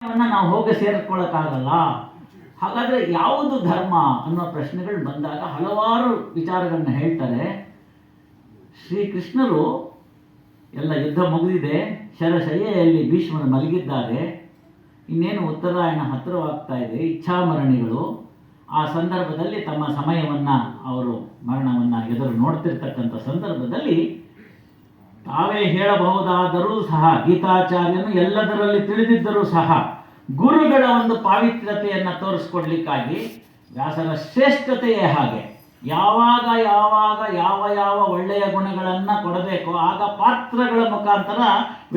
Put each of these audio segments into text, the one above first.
ನಾವು ಹೋಗಿ ಸೇರಿಕೊಳ್ಳೋಕ್ಕಾಗಲ್ಲ. ಹಾಗಾದರೆ ಯಾವುದು ಧರ್ಮ ಅನ್ನೋ ಪ್ರಶ್ನೆಗಳು ಬಂದಾಗ ಹಲವಾರು ವಿಚಾರಗಳನ್ನ ಹೇಳ್ತಾರೆ. ಶ್ರೀಕೃಷ್ಣರು ಎಲ್ಲ ಯುದ್ಧ ಮುಗಿದಿದೆ, ಶರಶಯ್ಯೆಯಲ್ಲಿ ಭೀಷ್ಮರು ಮಲಗಿದ್ದಾರೆ, ಇನ್ನೇನು ಉತ್ತರಾಯಣ ಹತ್ತಿರವಾಗ್ತಾ ಇದೆ, ಇಚ್ಛಾಮರಣಿಗಳು. ಆ ಸಂದರ್ಭದಲ್ಲಿ ತಮ್ಮ ಸಮಯವನ್ನು ಅವರು ಮರಣವನ್ನು ಎದುರು ನೋಡ್ತಿರ್ತಕ್ಕಂಥ ಸಂದರ್ಭದಲ್ಲಿ ತಾವೇ ಹೇಳಬಹುದಾದರೂ ಸಹ ಗೀತಾಚಾರ್ಯನು ಎಲ್ಲದರಲ್ಲಿ ತಿಳಿದಿದ್ದರೂ ಸಹ ಗುರುಗಳ ಒಂದು ಪಾವಿತ್ರ್ಯತೆಯನ್ನು ತೋರಿಸ್ಕೊಡ್ಲಿಕ್ಕಾಗಿ ವ್ಯಾಸರ ಶ್ರೇಷ್ಠತೆಯೇ ಹಾಗೆ. ಯಾವಾಗ ಯಾವಾಗ ಯಾವ ಯಾವ ಒಳ್ಳೆಯ ಗುಣಗಳನ್ನು ಕೊಡಬೇಕೋ ಆಗ ಪಾತ್ರಗಳ ಮುಖಾಂತರ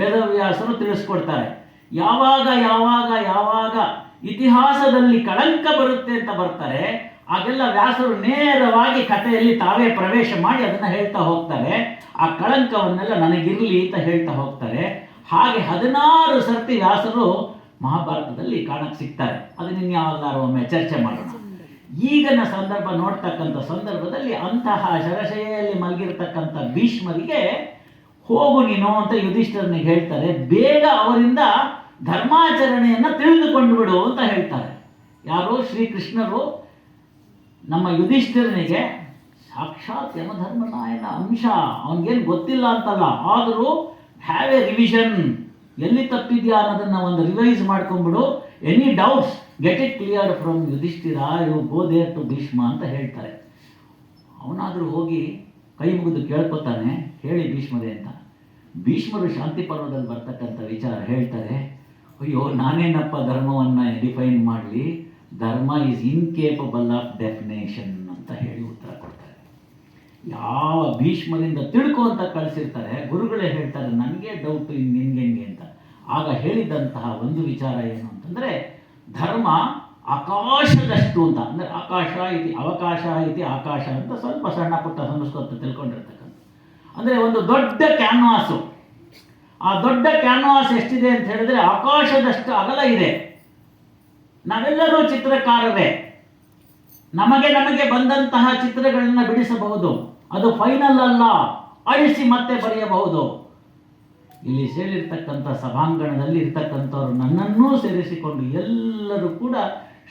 ವೇದವ್ಯಾಸರು ತಿಳಿಸ್ಕೊಡ್ತಾರೆ. ಯಾವಾಗ ಯಾವಾಗ ಯಾವಾಗ ಇತಿಹಾಸದಲ್ಲಿ ಕಳಂಕ ಬರುತ್ತೆ ಅಂತ ಬರ್ತಾರೆ, ಆಗೆಲ್ಲ ವ್ಯಾಸರು ನೇರವಾಗಿ ಕಥೆಯಲ್ಲಿ ತಾವೇ ಪ್ರವೇಶ ಮಾಡಿ ಅದನ್ನು ಹೇಳ್ತಾ ಹೋಗ್ತಾರೆ. ಆ ಕಳಂಕವನ್ನೆಲ್ಲ ನನಗಿರಲಿ ಅಂತ ಹೇಳ್ತಾ ಹೋಗ್ತಾರೆ. ಹಾಗೆ 16 ಸರ್ತಿ ವ್ಯಾಸರು ಮಹಾಭಾರತದಲ್ಲಿ ಕಾಣಕ್ಕೆ ಸಿಗ್ತಾರೆ. ಅದನ್ನ ಇನ್ಯಾವಾಗಲಾರು ಒಮ್ಮೆ ಚರ್ಚೆ ಮಾಡೋಣ. ಈಗಿನ ಸಂದರ್ಭ ನೋಡ್ತಕ್ಕಂಥ ಸಂದರ್ಭದಲ್ಲಿ ಅಂತಹ ಶರಶಯ್ಯೆಯಲ್ಲಿ ಮಲಗಿರ್ತಕ್ಕಂಥ ಭೀಷ್ಮರಿಗೆ ಹೋಗು ನೀನು ಅಂತ ಯುಧಿಷ್ಠಿರನಿಗೆ ಹೇಳ್ತಾರೆ. ಬೇಗ ಅವರಿಂದ ಧರ್ಮಾಚರಣೆಯನ್ನು ತಿಳಿದುಕೊಂಡು ಬಿಡು ಅಂತ ಹೇಳ್ತಾರೆ. ಯಾರು? ಶ್ರೀಕೃಷ್ಣರು ನಮ್ಮ ಯುಧಿಷ್ಠಿರನಿಗೆ ಸಾಕ್ಷಾತ್ ಯಮಧರ್ಮರಾಯನ ಅಂಶ, ಅವನಿಗೇನು ಗೊತ್ತಿಲ್ಲ ಅಂತಲ್ಲ, ಆದರೂ ಹ್ಯಾವ್ ಎ ರಿವಿಷನ್, ಎಲ್ಲಿ ತಪ್ಪಿದ್ಯಾ ಅನ್ನೋದನ್ನು ಒಂದು ರಿವೈಸ್ ಮಾಡ್ಕೊಂಡ್ಬಿಡು, any doubts get it cleared from Yudhishthira, you go there to Bhishma ಅಂತ ಹೇಳ್ತಾರೆ. ಅವನಾದರೂ ಹೋಗಿ ಕೈ ಮುಗಿದು ಕೇಳ್ಕೊತಾನೆ, ಹೇಳಿ ಭೀಷ್ಮರೇ ಅಂತ. ಭೀಷ್ಮರು ಶಾಂತಿ ಪರ್ವದಲ್ಲಿ ಬರ್ತಕ್ಕಂಥ ವಿಚಾರ ಹೇಳ್ತಾರೆ. ಅಯ್ಯೋ ನಾನೇನಪ್ಪ ಧರ್ಮವನ್ನು ಡಿಫೈನ್ ಮಾಡಲಿ, ಧರ್ಮ ಈಸ್ ಇನ್ಕೇಪಬಲ್ ಆಫ್ ಡೆಫಿನೇಷನ್ ಅಂತ ಹೇಳಿ ಉತ್ತರ ಕೊಡ್ತಾರೆ. ಯಾವ ಭೀಷ್ಮರಿಂದ ತಿಳ್ಕೊ ಅಂತ ಕಳಿಸಿರ್ತಾರೆ, ಗುರುಗಳೇ ಹೇಳ್ತಾರೆ ನನಗೆ ಡೌಟು ನಿನ್ಗೆ ಹೆಂಗೆ ಅಂತ. ಆಗ ಹೇಳಿದಂತಹ ಒಂದು ವಿಚಾರ ಏನು ಅಂತಂದರೆ, ಧರ್ಮ ಆಕಾಶದಷ್ಟು ಅಂತ. ಅಂದರೆ ಆಕಾಶ ಇತಿ ಅವಕಾಶ ಇತಿ ಆಕಾಶ ಅಂತ ಸ್ವಲ್ಪ ಸಣ್ಣ ಪುಟ್ಟ ಸಂಸ್ಕೃತ ತಿಳ್ಕೊಂಡಿರ್ತಕ್ಕಂಥ. ಅಂದರೆ ಒಂದು ದೊಡ್ಡ ಕ್ಯಾನ್ವಾಸು, ಆ ದೊಡ್ಡ ಕ್ಯಾನ್ವಾಸ್ ಎಷ್ಟಿದೆ ಅಂತ ಹೇಳಿದ್ರೆ ಆಕಾಶದಷ್ಟು ಅಗಲ ಇದೆ. ನಾವೆಲ್ಲರೂ ಚಿತ್ರಕಾರರೇ, ನಮಗೆ ಬಂದಂತಹ ಚಿತ್ರಗಳನ್ನು ಬಿಡಿಸಬಹುದು. ಅದು ಫೈನಲ್ ಅಲ್ಲ, ಅಳಿಸಿ ಮತ್ತೆ ಬರೆಯಬಹುದು. ಇಲ್ಲಿ ಸೇರಿರ್ತಕ್ಕಂಥ ಸಭಾಂಗಣದಲ್ಲಿ ಇರ್ತಕ್ಕಂಥವ್ರು ನನ್ನನ್ನೂ ಸೇರಿಸಿಕೊಂಡು ಎಲ್ಲರೂ ಕೂಡ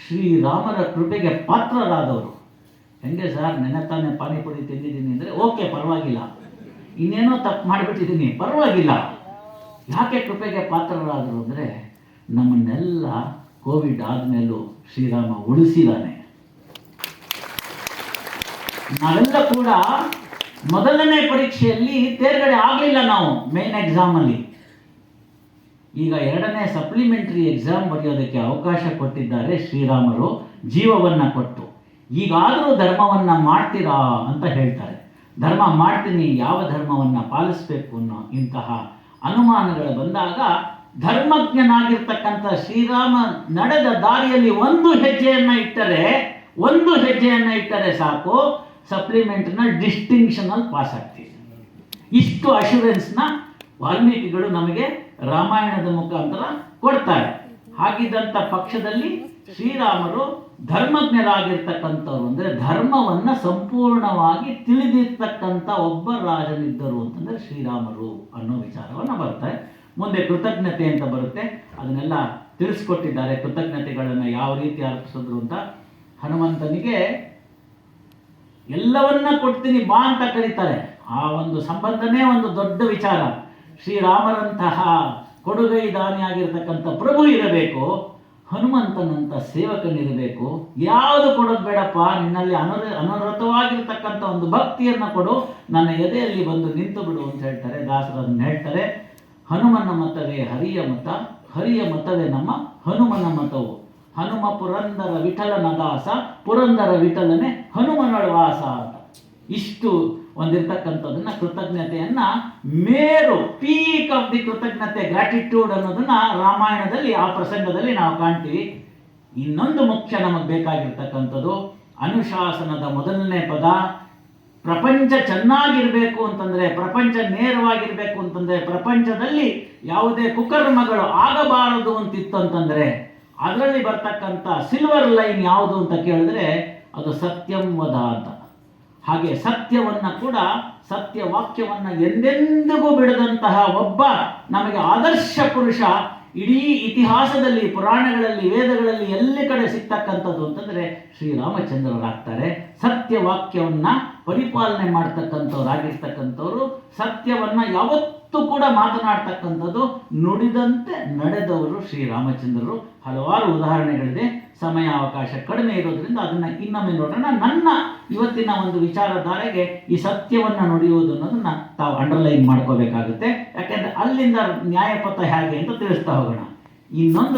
ಶ್ರೀರಾಮರ ಕೃಪೆಗೆ ಪಾತ್ರರಾದವರು. ಹೆಂಗೆ ಸರ್, ನೆನತಾನೆ ಪಾನಿಪುರಿ ತಿಂದಿದ್ದೀನಿ ಅಂದರೆ ಓಕೆ ಪರವಾಗಿಲ್ಲ, ಇನ್ನೇನೋ ತಪ್ಪು ಮಾಡಿಬಿಟ್ಟಿದ್ದೀನಿ ಪರವಾಗಿಲ್ಲ. ಯಾಕೆ ಕೃಪೆಗೆ ಪಾತ್ರರಾದರು ಅಂದರೆ ನಮ್ಮನ್ನೆಲ್ಲ ಕೋವಿಡ್ ಆದಮೇಲೂ ಶ್ರೀರಾಮ ಉಳಿಸಿದಾನೆ. ನಾವೆಲ್ಲ ಕೂಡ ಮೊದಲನೇ ಪರೀಕ್ಷೆಯಲ್ಲಿ ತೇರ್ಗಡೆ ಆಗಲಿಲ್ಲ ನಾವು ಮೇನ್ ಎಕ್ಸಾಮಲ್ಲಿ. ಈಗ 2ನೇ ಸಪ್ಲಿಮೆಂಟರಿ ಎಕ್ಸಾಮ್ ಬರೆಯೋದಕ್ಕೆ ಅವಕಾಶ ಕೊಟ್ಟಿದ್ದಾರೆ ಶ್ರೀರಾಮರು ಜೀವವನ್ನು ಕೊಟ್ಟು. ಈಗಾದರೂ ಧರ್ಮವನ್ನು ಮಾಡ್ತೀರಾ ಅಂತ ಹೇಳ್ತಾರೆ. ಧರ್ಮ ಮಾಡ್ತೀನಿ, ಯಾವ ಧರ್ಮವನ್ನು ಪಾಲಿಸಬೇಕು ಅನ್ನೋ ಇಂತಹ ಅನುಮಾನಗಳು ಬಂದಾಗ ಧರ್ಮಜ್ಞನಾಗಿರ್ತಕ್ಕಂಥ ಶ್ರೀರಾಮ ನಡೆದ ದಾರಿಯಲ್ಲಿ ಒಂದು ಹೆಜ್ಜೆಯನ್ನು ಇಟ್ಟರೆ ಸಾಕು, ಸಪ್ಲಿಮೆಂಟ್ನ ಡಿಸ್ಟಿಂಕ್ಷನಲ್ಲಿ ಪಾಸ್ ಆಗ್ತೀವಿ. ಇಷ್ಟು ಅಶ್ಯೂರೆನ್ಸ್ನ ವಾಲ್ಮೀಕಿಗಳು ನಮಗೆ ರಾಮಾಯಣದ ಮುಖಾಂತರ ಕೊಡ್ತಾರೆ. ಹಾಗಿದ್ದಂಥ ಪಕ್ಷದಲ್ಲಿ ಶ್ರೀರಾಮರು ಧರ್ಮಜ್ಞರಾಗಿರ್ತಕ್ಕಂಥವ್ರು, ಅಂದರೆ ಧರ್ಮವನ್ನು ಸಂಪೂರ್ಣವಾಗಿ ತಿಳಿದಿರ್ತಕ್ಕಂಥ ಒಬ್ಬ ರಾಜನಿದ್ದರು ಅಂತಂದರೆ ಶ್ರೀರಾಮರು ಅನ್ನೋ ವಿಚಾರವನ್ನು ಬರ್ತಾರೆ. ಮುಂದೆ ಕೃತಜ್ಞತೆ ಅಂತ ಬರುತ್ತೆ, ಅದನ್ನೆಲ್ಲ ತಿಳಿಸ್ಕೊಟ್ಟಿದ್ದಾರೆ. ಕೃತಜ್ಞತೆಗಳನ್ನು ಯಾವ ರೀತಿ ಅರ್ಪಿಸಿದ್ರು ಅಂತ. ಹನುಮಂತನಿಗೆ ಎಲ್ಲವನ್ನ ಕೊಡ್ತೀನಿ ಬಾ ಅಂತ ಕರೀತಾರೆ. ಆ ಒಂದು ಸಂಬಂಧನೇ ಒಂದು ದೊಡ್ಡ ವಿಚಾರ. ಶ್ರೀರಾಮರಂತಹ ಕೊಡುಗೈದಾನಿಯಾಗಿರ್ತಕ್ಕಂಥ ಪ್ರಭು ಇರಬೇಕು, ಹನುಮಂತನಂಥ ಸೇವಕನಿರಬೇಕು. ಯಾವುದು ಕೊಡೋದು ಬೇಡಪ್ಪ, ನಿನ್ನಲ್ಲಿ ಅನವರತವಾಗಿರ್ತಕ್ಕಂಥ ಒಂದು ಭಕ್ತಿಯನ್ನು ಕೊಡು, ನನ್ನ ಎದೆಯಲ್ಲಿ ಬಂದು ನಿಂತು ಬಿಡು ಅಂತ ಹೇಳ್ತಾರೆ. ದಾಸರನ್ನು ಹೇಳ್ತಾರೆ, ಹನುಮನ ಮತವೇ ಹರಿಯ ಮತ, ಹರಿಯ ಮತವೇ ನಮ್ಮ ಹನುಮನ ಮತವು. ಹನುಮ ಪುರಂದರ ವಿಠಲನ ದಾಸ, ಪುರಂದರ ವಿಠಲನೆ ಹನುಮನೊಳವಾಸ ಅಂತ. ಇಷ್ಟು ಒಂದಿರ್ತಕ್ಕಂಥದ್ದನ್ನು ಕೃತಜ್ಞತೆಯನ್ನು ಮೇರು ಪೀಕ್ ಆಫ್ ದಿ ಕೃತಜ್ಞತೆ, ಗ್ರಾಟಿಟ್ಯೂಡ್ ಅನ್ನೋದನ್ನು ರಾಮಾಯಣದಲ್ಲಿ ಆ ಪ್ರಸಂಗದಲ್ಲಿ ನಾವು ಕಾಣ್ತೀವಿ. ಇನ್ನೊಂದು ಮುಖ್ಯ ನಮಗೆ ಬೇಕಾಗಿರ್ತಕ್ಕಂಥದ್ದು ಅನುಶಾಸನದ ಮೊದಲನೇ ಪದ. ಪ್ರಪಂಚ ಚೆನ್ನಾಗಿರಬೇಕು ಅಂತಂದರೆ, ಪ್ರಪಂಚ ನೇರವಾಗಿರಬೇಕು ಅಂತಂದರೆ, ಪ್ರಪಂಚದಲ್ಲಿ ಯಾವುದೇ ಕುಕರ್ಮಗಳು ಆಗಬಾರದು ಅಂತಿತ್ತು ಅಂತಂದರೆ ಅದರಲ್ಲಿ ಬರ್ತಕ್ಕಂಥ ಸಿಲ್ವರ್ ಲೈನ್ ಯಾವುದು ಅಂತ ಕೇಳಿದ್ರೆ ಅದು ಸತ್ಯಂ ವದ ಅಂತ. ಹಾಗೆ ಸತ್ಯವನ್ನು ಕೂಡ, ಸತ್ಯ ವಾಕ್ಯವನ್ನು ಎಂದೆಂದಿಗೂ ಬಿಡದಂತಹ ಒಬ್ಬ ನಮಗೆ ಆದರ್ಶ ಪುರುಷ ಇಡೀ ಇತಿಹಾಸದಲ್ಲಿ, ಪುರಾಣಗಳಲ್ಲಿ, ವೇದಗಳಲ್ಲಿ ಎಲ್ಲಿ ಕಡೆ ಸಿಗ್ತಕ್ಕಂಥದ್ದು ಅಂತಂದರೆ ಶ್ರೀರಾಮಚಂದ್ರರಾಗ್ತಾರೆ. ಸತ್ಯವಾಕ್ಯವನ್ನು ಪರಿಪಾಲನೆ ಮಾಡ್ತಕ್ಕಂಥವ್ರಾಗಿರ್ತಕ್ಕಂಥವ್ರು, ಸತ್ಯವನ್ನು ಯಾವತ್ತೂ ಕೂಡ ಮಾತನಾಡ್ತಕ್ಕಂಥದ್ದು, ನುಡಿದಂತೆ ನಡೆದವರು ಶ್ರೀರಾಮಚಂದ್ರರು. ಹಲವಾರು ಉದಾಹರಣೆಗಳಿದೆ. ಸಮಯಾವಕಾಶ ಕಡಿಮೆ ಇರೋದ್ರಿಂದ ಅದನ್ನು ಇನ್ನೊಮ್ಮೆ ನೋಡೋಣ. ನನ್ನ ಇವತ್ತಿನ ಒಂದು ವಿಚಾರಧಾರೆಗೆ ಈ ಸತ್ಯವನ್ನು ನುಡಿಯುವುದು ಅನ್ನೋದನ್ನು ತಾವು ಅಂಡರ್ಲೈನ್ ಮಾಡ್ಕೋಬೇಕಾಗುತ್ತೆ. ಯಾಕೆಂದರೆ ಅಲ್ಲಿಂದ ನ್ಯಾಯಪಥ ಹೇಗೆ ಅಂತ ತಿಳಿಸ್ತಾ ಹೋಗೋಣ. ಇನ್ನೊಂದು